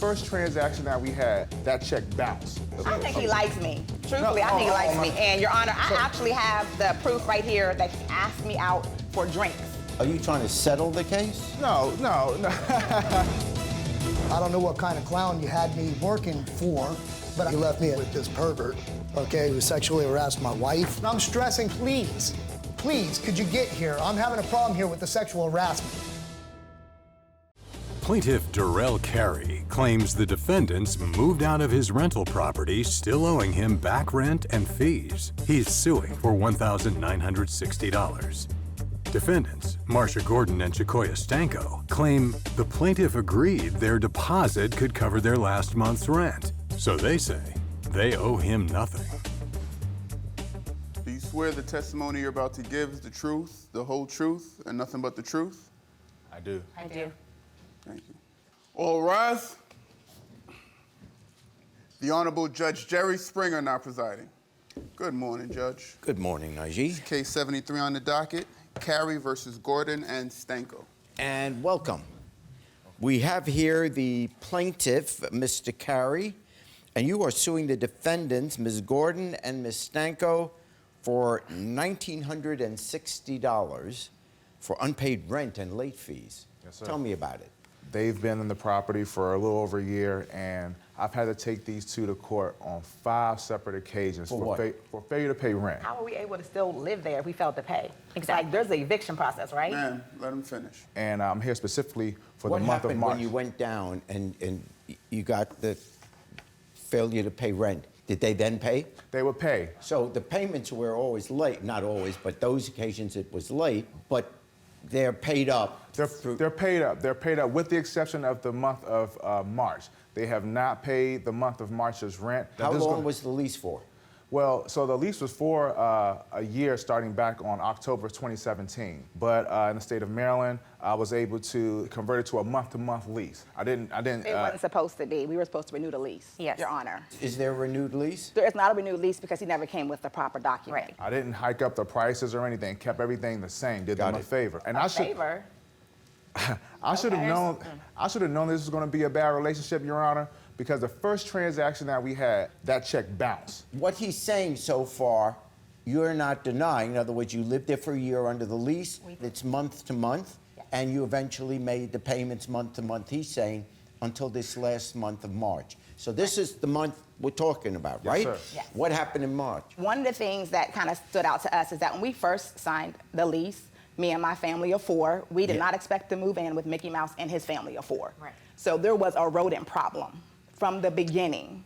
first transaction that we had, that check bounced. I think he likes me. Truthfully, I think he likes me. And, Your Honor, I actually have the proof right here that he asked me out for drinks. Are you trying to settle the case? No. I don't know what kind of clown you had me working for, but you left me with this pervert, okay, who sexually harassed my wife. And I'm stressing, please, could you get here? I'm having a problem here with the sexual harassment. Plaintiff Derell Carey claims the defendants moved out of his rental property still owing him back rent and fees. He's suing for $1,960. Defendants, Marcia Gordon and Chacoya Stanko, claim the plaintiff agreed their deposit could cover their last month's rent. So they say they owe him nothing. Do you swear the testimony you're about to give is the truth, the whole truth, and nothing but the truth? I do. I do. Thank you. All rise. The Honorable Judge Jerry Springer now presiding. Good morning, Judge. Good morning, Najee. Case 73 on the docket, Carey versus Gordon and Stanko. And welcome. We have here the plaintiff, Mr. Carey, and you are suing the defendants, Ms. Gordon and Ms. Stanko, for $1,960 for unpaid rent and late fees. Yes, sir. Tell me about it. They've been in the property for a little over a year, and I've had to take these two to court on 5 separate occasions For failure to pay rent. How are we able to still live there if we failed to pay? Exactly. Like, there's an eviction process, right? Ma'am, let him finish. And I'm here specifically for What the month of happened March. when you went down and you got the failure to pay rent? Did they then pay? They would pay. So the payments were always late, not always, but those occasions it was late, but they're paid up. They're paid up. They're paid up with the exception of the month of March. They have not paid the month of March's rent. How long was the lease for? Well, so the lease was for a year starting back on October 2017. But in the state of Maryland, I was able to convert it to a month-to-month lease. I didn't. It wasn't supposed to be. We were supposed to renew the lease, Yes. Your Honor. Is there a renewed lease? There is not a renewed lease because he never came with the proper document. Right. I didn't hike up the prices or anything. Kept everything the same. Did them a favor. And Favor? I should have known. I should have known this was going to be a bad relationship, Your Honor, because the first transaction that we had, that check bounced. What he's saying so far, you're not denying. In other words, you lived there for a year under the lease. It's month to month, and you eventually made the payments month to month. He's saying until this last month of March. So this is the month we're talking about, Yes, right? sir. Yes. What happened in March? One of the things that kind of stood out to us is that when we first signed the lease, me and my family of 4, we did not expect to move in with Mickey Mouse and his family of 4. Right. So there was a rodent problem from the beginning.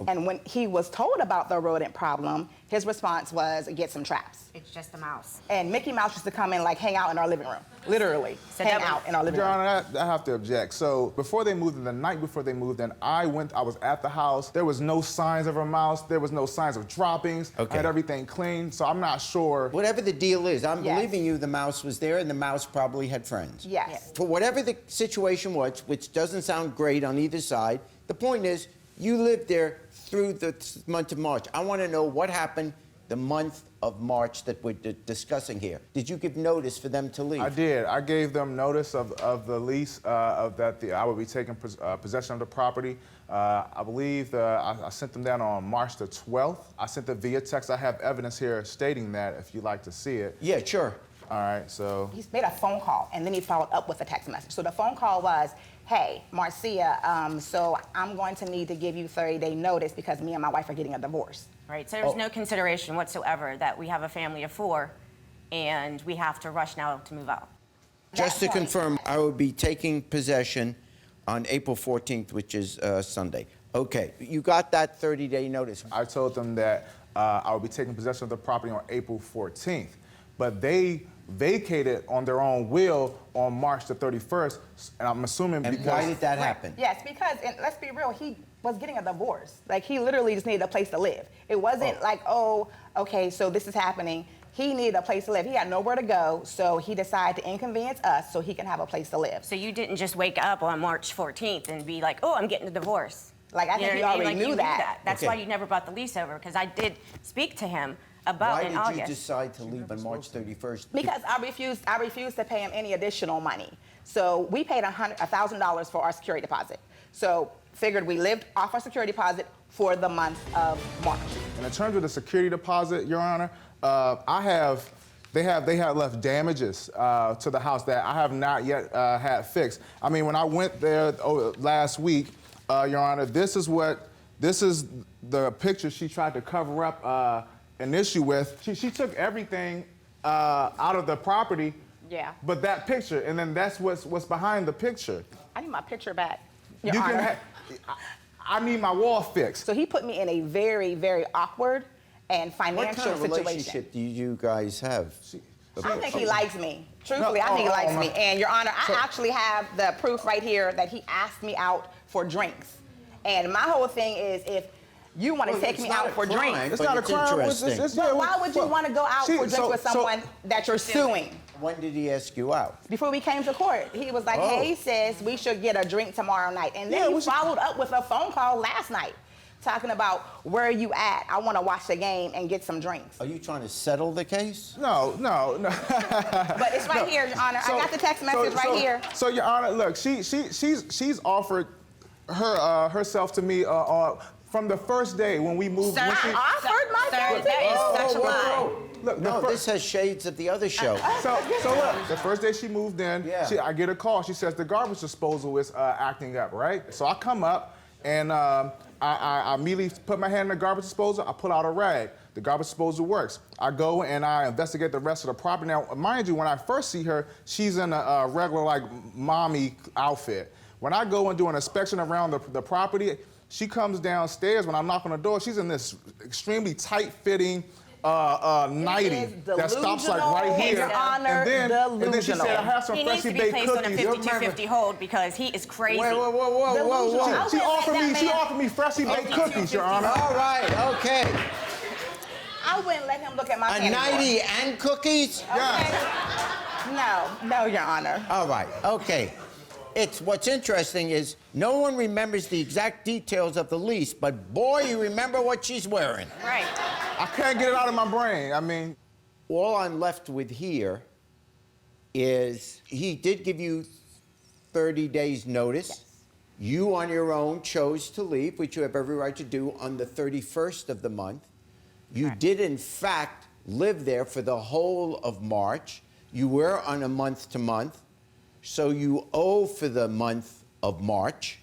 And when he was told about the rodent problem, his response was, get some traps. It's just a mouse. And Mickey Mouse used to come in, like, hang out in our living room. Literally, So hang that was- out in our living Your room. Honor, I have to object. So before they moved in, the night before they moved in, I was at the house. There was no signs of a mouse. There was no signs of droppings. Okay. I had everything clean, so I'm not sure. Whatever the deal is, I'm Yes. believing you the mouse was there and the mouse probably had friends. Yes. For whatever the situation was, which doesn't sound great on either side, the point is you lived there through the month of March. I want to know what happened the month of March that we're discussing here. Did you give notice for them to leave? I did. I gave them notice of the lease, I would be taking possession of the property. I believe I sent them down on March the 12th. I sent it via text. I have evidence here stating that if you'd like to see it. Yeah, sure. All right, so. He made a phone call, and then he followed up with a text message. So the phone call was, hey, Marcia, so I'm going to need to give you 30-day notice because me and my wife are getting a divorce. Right, so there's no consideration whatsoever that we have a family of 4 and we have to rush now to move out. Just to That point. confirm, I will be taking possession on April 14th, which is Sunday. Okay, you got that 30-day notice. I told them that I would be taking possession of the property on April 14th, but they vacated on their own will on March the 31st, and I'm assuming And because... why did that happen? Yes, because, and let's be real, he was getting a divorce. Like, he literally just needed a place to live. It wasn't like, oh, okay, so this is happening. He needed a place to live. He had nowhere to go, so he decided to inconvenience us so he can have a place to live. So you didn't just wake up on March 14th and be like, oh, I'm getting a divorce. Like, I think he already knew that. That's Okay. why you never brought the lease over, because I did speak to him about Why in did August. you decide to leave on March 31st? Because I refused to pay him any additional money. So we paid $1,000 for our security deposit. So figured we lived off our security deposit for the month of March. And in terms of the security deposit, Your Honor, they had left damages to the house that I have not yet had fixed. I mean, when I went there last week, Your Honor, this is the picture she tried to cover up an issue with. She took everything out of the property. Yeah. But that picture, and then that's what's behind the picture. I need my picture back, Your Honor. I need my wall fixed. So he put me in a very, very awkward and financial What kind of situation. relationship do you guys have? I think he likes me. Truthfully, I think he likes me. And Your Honor, I actually have the proof right here that he asked me out for drinks. And my whole thing is, if you want to take me out for drinks, It's not a crime. but why would you want to go out for drinks with someone that you're suing? When did he ask you out? Before we came to court, he was like, hey, sis, we should get a drink tomorrow night. And then he followed up with a phone call last night talking about, where are you at? I want to watch the game and get some drinks. Are you trying to settle the case? No. But it's right here, Your Honor. I got the text message right here. So, Your Honor, look, she's offered herself to me from the first day when we moved. Sir, I offered myself to that you. is such a lie. Look, No, this has shades of the other show. So look, the first day she moved in, Yeah. I get a call. She says the garbage disposal is acting up, right? So I come up and I immediately put my hand in the garbage disposal. I pull out a rag. The garbage disposal works. I go and I investigate the rest of the property. Now, mind you, when I first see her, she's in a regular like mommy outfit. When I go and do an inspection around the property, she comes downstairs. When I knock on the door, she's in this extremely tight-fitting nightie that stops like right here. Your Honor, and then she said, I have some He needs to freshly be baked placed on a cookies. 5250 hold because he is crazy. Whoa. She offered me freshly baked cookies, Your Honor. All right, okay. I wouldn't let him look at my A pantry. nightie and cookies? No, Your Honor. All right, okay. What's interesting is no one remembers the exact details of the lease, but boy, you remember what she's wearing. Right. I can't get it out of my brain. I mean, All I'm left with here is he did give you 30 days notice. Yes. You on your own chose to leave, which you have every right to do on the 31st of the month. You did, in fact, live there for the whole of March. You were on a month-to-month, so you owe for the month of March.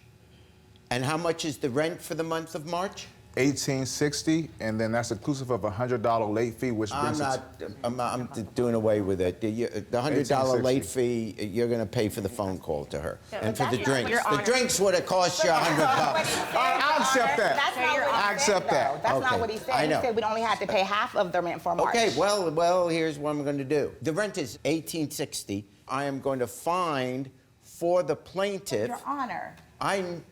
And how much is the rent for the month of March? $1,860, and then that's inclusive of a $100 late fee, which brings I'm doing away with it. The $100 late fee, you're going to pay for the phone call to her. And for the drinks. Your The Honor. drinks would have cost you $100. I accept that. That's not what I he accept said, that. though. That's Okay, not what he said. I know. He said we'd only have to pay half of the rent for March. Okay, well, here's what I'm going to do. The rent is $1,860. I am going to find for the plaintiff. Your Honor. I am.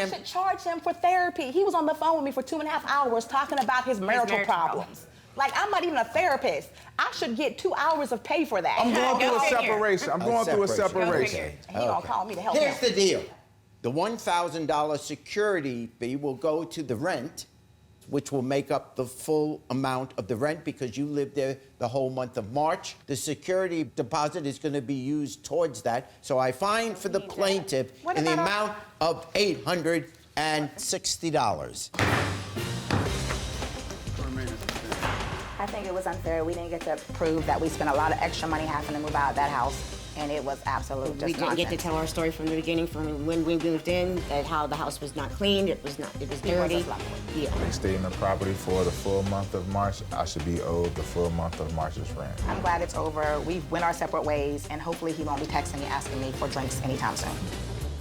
should charge him for therapy. He was on the phone with me for 2.5 hours talking about his marital problems. Like, I'm not even a therapist. I should get 2 hours of pay for that. I'm going through a figure. separation. I'm going through a separation. figure. And he gonna call me to help Here's him. the deal. The $1,000 security fee will go to the rent, which will make up the full amount of the rent because you lived there the whole month of March. The security deposit is going to be used towards that. So I find for the plaintiff What in the about amount of $860. I think it was unfair. We didn't get to prove that we spent a lot of extra money having to move out of that house, and it was absolute just We didn't get to nonsense. tell our story from the beginning, from when we moved in, and how the house was not cleaned, it was dirty. Yeah. They stayed in the property for the full month of March. I should be owed the full month of March's rent. I'm glad it's over. We went our separate ways, and hopefully he won't be texting me asking me for drinks anytime soon.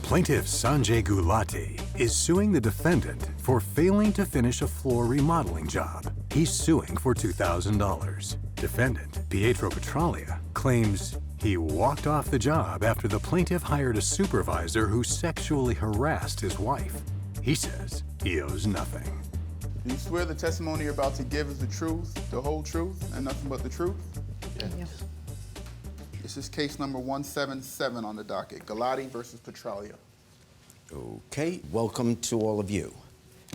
Plaintiff Sanjay Ghulati is suing the defendant for failing to finish a floor remodeling job. He's suing for $2,000. Defendant Pietro Petralia claims he walked off the job after the plaintiff hired a supervisor who sexually harassed his wife. He says he owes nothing. Do you swear the testimony you're about to give is the truth, the whole truth, and nothing but the truth? Yes. This is case number 177 on the docket, Ghulati versus Petralia. Okay, welcome to all of you.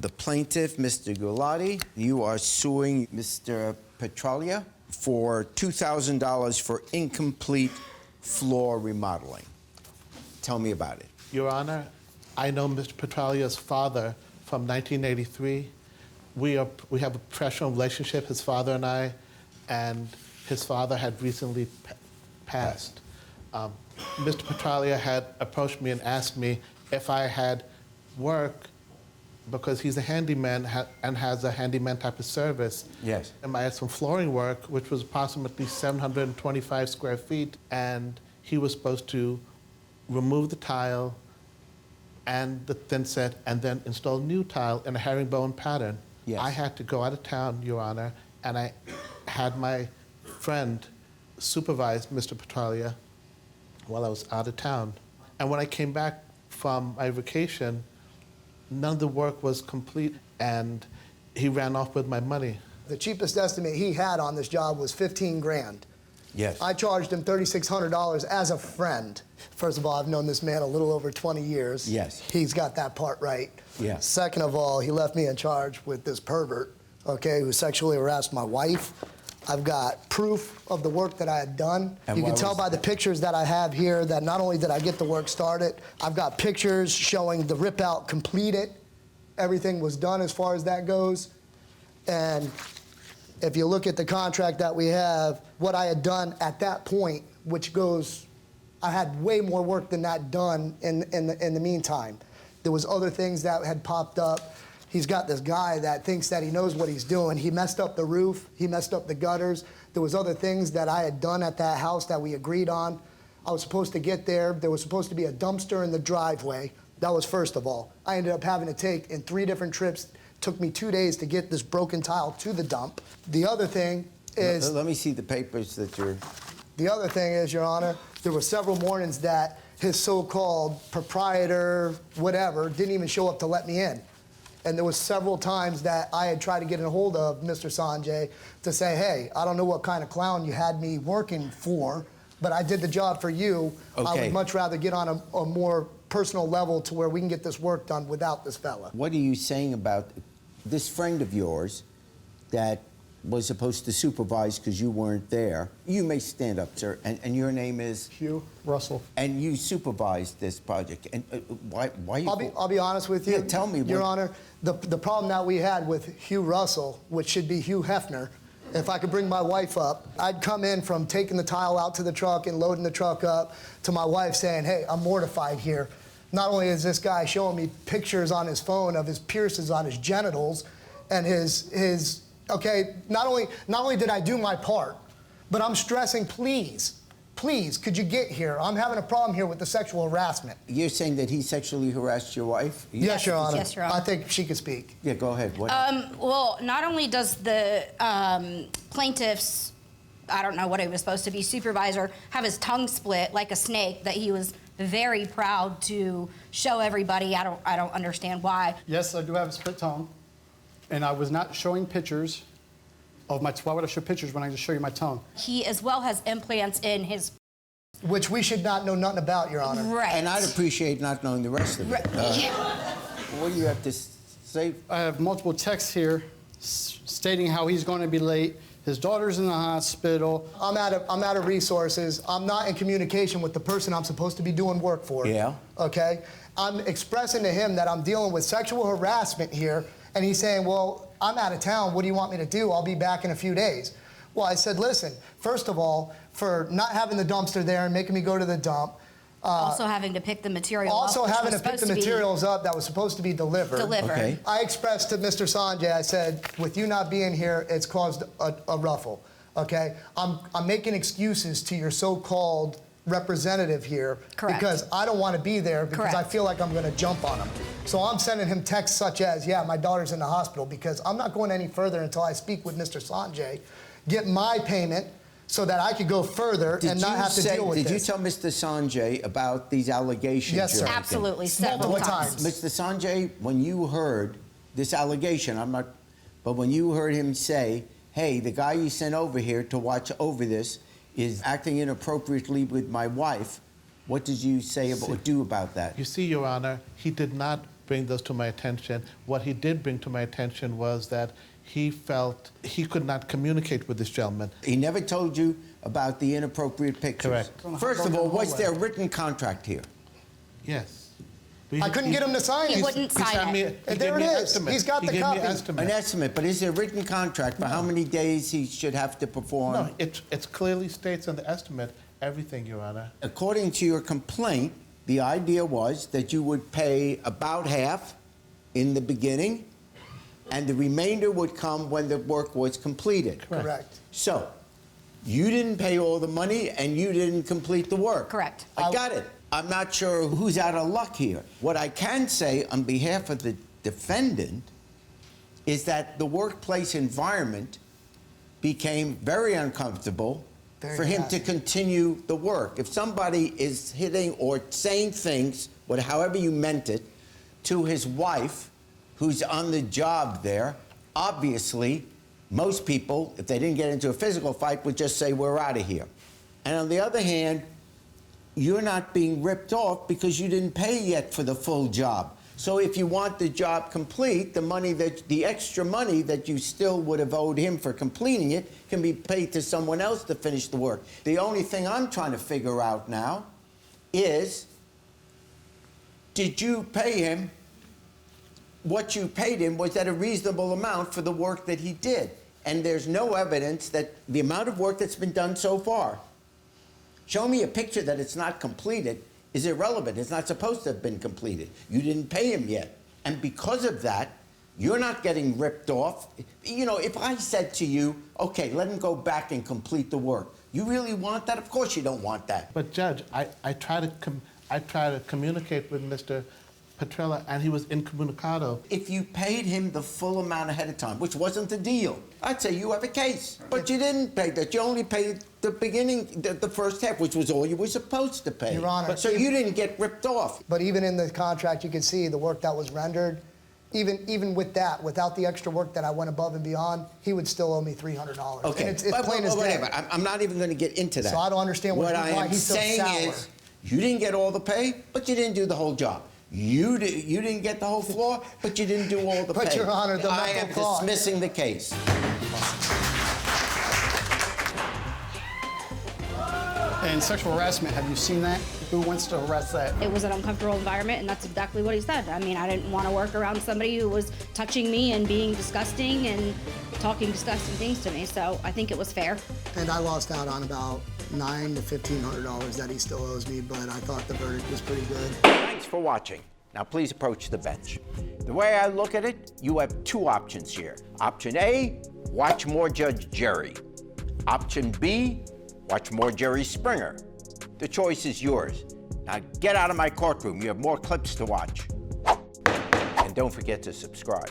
The plaintiff, Mr. Ghulati, you are suing Mr. Petralia for $2,000 for incomplete floor remodeling. Tell me about it. Your Honor, I know Mr. Petralia's father from 1983. We have a professional relationship, his father and I, and his father had recently passed. Mr. Petralia had approached me and asked me if I had work, because he's a handyman and has a handyman type of service. Yes. And I had some flooring work, which was approximately 725 square feet, and he was supposed to remove the tile and the thin set and then install new tile in a herringbone pattern. Yes. I had to go out of town, Your Honor, and I had my friend supervise Mr. Petralia while I was out of town. And when I came back from my vacation, none of the work was complete, and he ran off with my money. The cheapest estimate he had on this job was 15 grand. Yes. I charged him $3,600 as a friend. First of all, I've known this man a little over 20 years. Yes. He's got that part right. Yeah. Second of all, he left me in charge with this pervert, okay, who sexually harassed my wife. I've got proof of the work that I had done. And you can what tell was by the that? pictures that I have here that not only did I get the work started, I've got pictures showing the rip out completed. Everything was done as far as that goes. And if you look at the contract that we have, what I had done at that point, which goes, I had way more work than that done in the meantime. There was other things that had popped up. He's got this guy that thinks that he knows what he's doing. He messed up the roof. He messed up the gutters. There was other things that I had done at that house that we agreed on. I was supposed to get there. There was supposed to be a dumpster in the driveway. That was first of all. I ended up having to take in 3 different trips. Took me 2 days to get this broken tile to the dump. The other thing is... Let me see the papers that you're... The other thing is, Your Honor, there were several mornings that his so-called proprietor, whatever, didn't even show up to let me in. And there was several times that I had tried to get a hold of Mr. Sanjay to say, hey, I don't know what kind of clown you had me working for, but I did the job for you. Okay. I would much rather get on a more personal level to where we can get this work done without this fella. What are you saying about this friend of yours that was supposed to supervise because you weren't there? You may stand up, sir. And your name is? Hugh Russell. And you supervised this project. And why you... I'll be honest with you. Yeah, tell me. Your Honor, the problem that we had with Hugh Russell, which should be Hugh Hefner, if I could bring my wife up, I'd come in from taking the tile out to the truck and loading the truck up to my wife saying, hey, I'm mortified here. Not only is this guy showing me pictures on his phone of his piercings on his genitals and his okay, not only did I do my part, but I'm stressing, please, could you get here? I'm having a problem here with the sexual harassment. You're saying that he sexually harassed your wife? Yes, Your Honor. Yes, Your Honor. I think she could speak. Yeah, go ahead. What? Well, not only does the plaintiff's, I don't know what he was supposed to be, supervisor, have his tongue split like a snake that he was very proud to show everybody. I don't understand why. Yes, I do have a split tongue, and I was not showing pictures of my. Why would I show pictures when I just show you my tongue? He as well has implants in his. Which we should not know nothing about, Your Honor. Right. And I'd appreciate not knowing the rest of it. What do you have to say? I have multiple texts here stating how he's going to be late. His daughter's in the hospital. I'm out of resources. I'm not in communication with the person I'm supposed to be doing work for. Yeah. Okay? I'm expressing to him that I'm dealing with sexual harassment here, and he's saying, well, I'm out of town. What do you want me to do? I'll be back in a few days. Well, I said, listen, first of all, for not having the dumpster there and making me go to the dump. Also having to pick the material up. Also which having was to pick the supposed to be materials up that was supposed to be delivered. Okay. I expressed to Mr. Sanjay, I said, with you not being here, it's caused a ruffle, okay? I'm making excuses to your so-called representative here. Correct. Because I don't want to be there because I Correct. feel like I'm going to jump on him. So I'm sending him texts such as, yeah, my daughter's in the hospital, because I'm not going any further until I speak with Mr. Sanjay, get my payment so that I could go further and not have to deal with this. Did you tell Mr. Sanjay about these allegations? Yes, sir. you're making? Absolutely, several Multiple times. times. Mr. Sanjay, when you heard this allegation, but when you heard him say, hey, the guy you sent over here to watch over this is acting inappropriately with my wife, what did you say or do about that? You see, Your Honor, he did not bring those to my attention. What he did bring to my attention was that he felt he could not communicate with this gentleman. He never told you about the inappropriate pictures? Correct. First of all, was there a written contract here? Yes. I couldn't get him to sign He it. wouldn't sign it. There it is. He's got the copy. An estimate, but is there a written contract for how many days he should have to perform? No, it clearly states in the estimate everything, Your Honor. According to your complaint, the idea was that you would pay about half in the beginning, and the remainder would come when the work was completed. Correct. So, you didn't pay all the money, and you didn't complete the work. Correct. I got it. I'm not sure who's out of luck here. What I can say on behalf of the defendant is that the workplace environment became very uncomfortable for him to continue the work. If somebody is hitting or saying things, however you meant it, to his wife who's on the job there, obviously, most people, if they didn't get into a physical fight, would just say, we're out of here. And on the other hand, you're not being ripped off because you didn't pay yet for the full job. So if you want the job complete, the extra money that you still would have owed him for completing it can be paid to someone else to finish the work. The only thing I'm trying to figure out now is, did you pay him what you paid him? Was that a reasonable amount for the work that he did? And there's no evidence that the amount of work that's been done so far, show me a picture that it's not completed, is irrelevant. It's not supposed to have been completed. You didn't pay him yet. And because of that, you're not getting ripped off. You know, if I said to you, okay, let him go back and complete the work, you really want that? Of course you don't want that. But Judge, I try to communicate with Mr. Petralia, and he was incommunicado. If you paid him the full amount ahead of time, which wasn't the deal, I'd say you have a case. But you didn't pay that. You only paid the beginning, the first half, which was all you were supposed to pay. Your Honor, so you didn't get ripped off. But even in the contract, you can see the work that was rendered. Even with that, without the extra work that I went above and beyond, he would still owe me $300. Okay, And it's plain as day. whatever. I'm not even going to get into that. So I don't understand what why I am he's so saying sour. is, you didn't get all the pay, but you didn't do the whole job. You didn't get the whole floor, but you didn't do all the pay. But Your Honor, the I mental am cost. dismissing the case. And sexual harassment, have you seen that? Who wants to harass that? It was an uncomfortable environment, and that's exactly what he said. I mean, I didn't want to work around somebody who was touching me and being disgusting and talking disgusting things to me, so I think it was fair. And I lost out on about $900 to $1,500 that he still owes me, but I thought the verdict was pretty good. Thanks for watching. Now please approach the bench. The way I look at it, you have two options here. Option A, watch more Judge Jerry. Option B, watch more Jerry Springer. The choice is yours. Now get out of my courtroom. You have more clips to watch. And don't forget to subscribe.